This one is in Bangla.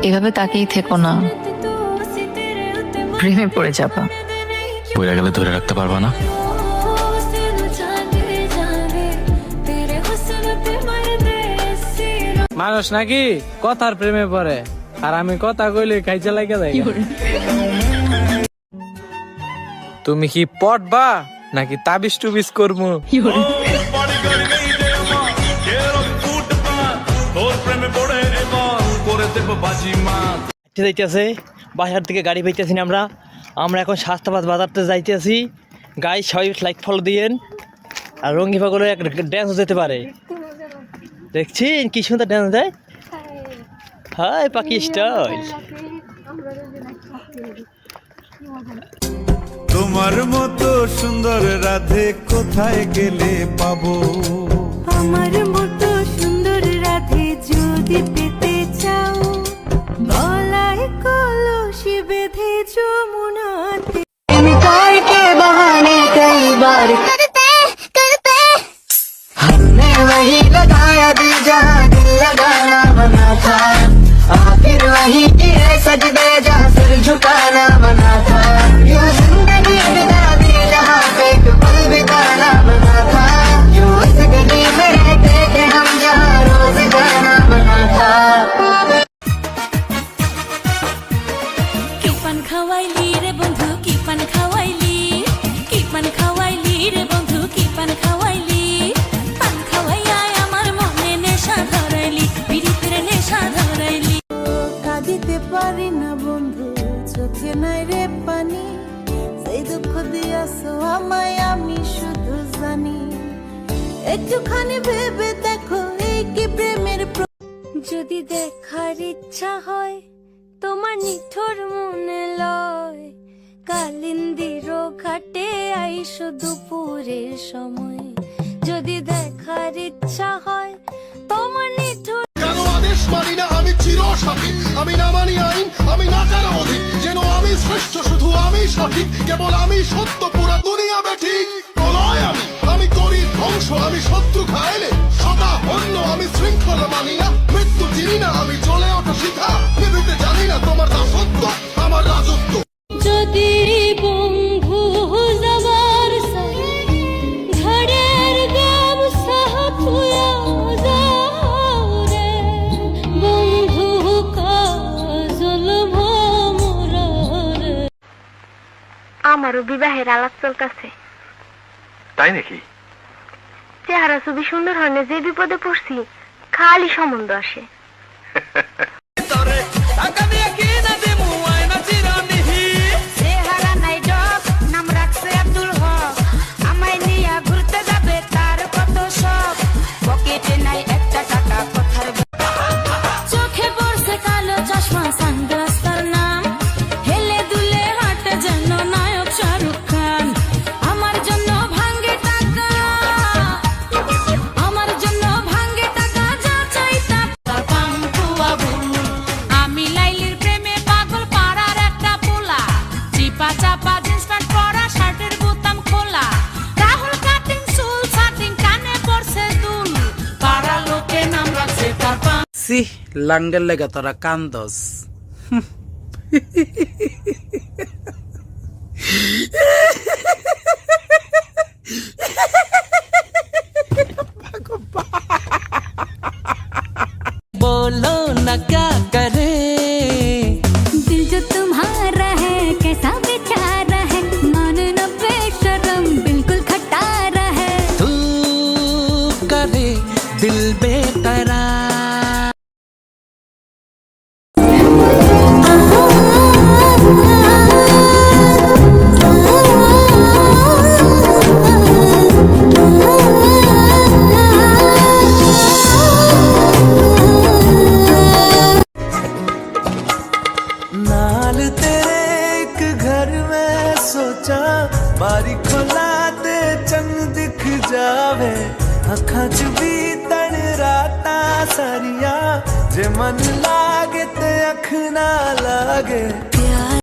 এভাবে তাকিয়ে থেকো না, প্রেমে পড়ে যাবা। পড়ে গেলে ধরে রাখতে পারবা না। মানুষ নাকি কথার প্রেমে পড়ে, আর আমি কথা কইলে খাইছে লাগে যাই। তুমি কি পড়বা নাকি তাবিজ টুবিজ করবো? যাইতেছে বাসার থেকে গাড়ি পাইতেছি না আমরা এখন শাস্তাবাদ বাজারতে যাইতেছি। গাড়ি সবাই লাইক ফলো দিয়েন, আর রঙ্গি পাগলে এক ড্যান্স যেতে পারে। দেখছেন কি সুন্দর ড্যান্স দেয়। হাই পাখি স্টাইল। তোমার মতো সুন্দর রাধে কোথায় গেলে পাবো? আমার মতো সুন্দর রাধে যদি পেতে চাও, গলায় কলসি বেঁধে যমুনাতে। इनकार के बहाने कई बार हमने वही लगाया दिल जहाँ दिल लगाना बना था, आखिर वही किए सजदे जहाँ सिर झुकाना बना था। यूं जिंदगी बिता दी जहाँ पे एक पल बिताना बना था, यूं उस गली में रहते थे हम जहाँ रोज जाना बना था। কি পান খাওয়াইলি রে বন্ধু, কি পান খাওয়াইলি, কি পান খাওয়াইলি রে বন্ধু, কি পান খাওয়াইলি। পান খাওয়াইয়া আমার মনে নেশা ধরাইলি, পিরিতের নেশা ধরাইলি। কাঁদিতে পারি না বন্ধু, চোখে নাই রে পানি, সেই দুঃখ দিয়াছো আমায় আমি শুধু জানি। একটুখানি ভেবে দেখো এই কি প্রেমের। যদি দেখার ইচ্ছা হয় তোমার নিঠোর মনে লয়, কালিন্দির ঘাটে আইসো দুপুরের সময়। যদি দেখার ইচ্ছা হয় তোমার নিঠোর। কেন আদেশ মানি না আমি চিরসাথী, আমি না মানি আইন, আমি না কারো অধিক, যেন আমি শ্রেষ্ঠ, শুধু আমি সঠিক, কেবল আমি সত্য, পুরা দুনিয়া বেঠিক। প্রলয় আমি করি ধ্বংস, আমি শত্রু খাইলে সদা অন্য, আমি শৃঙ্খলা মানি না, মৃত্যু চিনি না, আমি চলে ওঠা শিখা, নিভিতে জানি না তোমার দাসত্ব আমার রাজত্ব। যদি বন্ধু যাবার ঘরের গাম সাহাতুয়া যাও রে বন্ধু কাজল ভোমরার। আমারও বিবাহের আলাপ চলতেছে। তাই নাকি? চেহারা ছবি সুন্দর হয় না, যে বিপদে পড়ছি খালি সম্বন্ধ আসে। চেহারা নাই ডক, নাম রাখছে আব্দুল হক, আমায় নিয়ে ঘুরতে যাবে তার কত শখ, পকেটে নাই একটা টাকা কথার। চোখে পড়ছে কালো চশমা, সানগ্লাস তার নাম, হেলে দুলে হাঁটে যেন নায়ক শাহরুখ খান। আমার জন্য ভাঙ্গে টাকা, আমার জন্য ভাঙ্গে টাকা, যা চাই তা পাম পুয়া ভুল। আমি লাইলির প্রেমে পাগল, পাড়ার একটা পোলা, চিপা চাপা জিন্স প্যান্ট পরা, শার্টের বোতাম খোলা, রাহুল কাটিং চুল সাটিং, কানে পড়ছে দুল, পাড়া লোকে নাম রাখছে তার পাম। সি লাঙ্গের লেগে তোরা কান্দস। बोलो ना क्या करे, दिल जो तुम्हारा है कैसा बेचारा है, मानना बेशरम बिल्कुल खटारा है। तू करे दिल बेकरार। नाल तेरे एक घर में सोचा, बारी खोला ते चंग दिख जावे, अखां च भी तन राता सारिया, जे मन लागे ते अख ना लागे।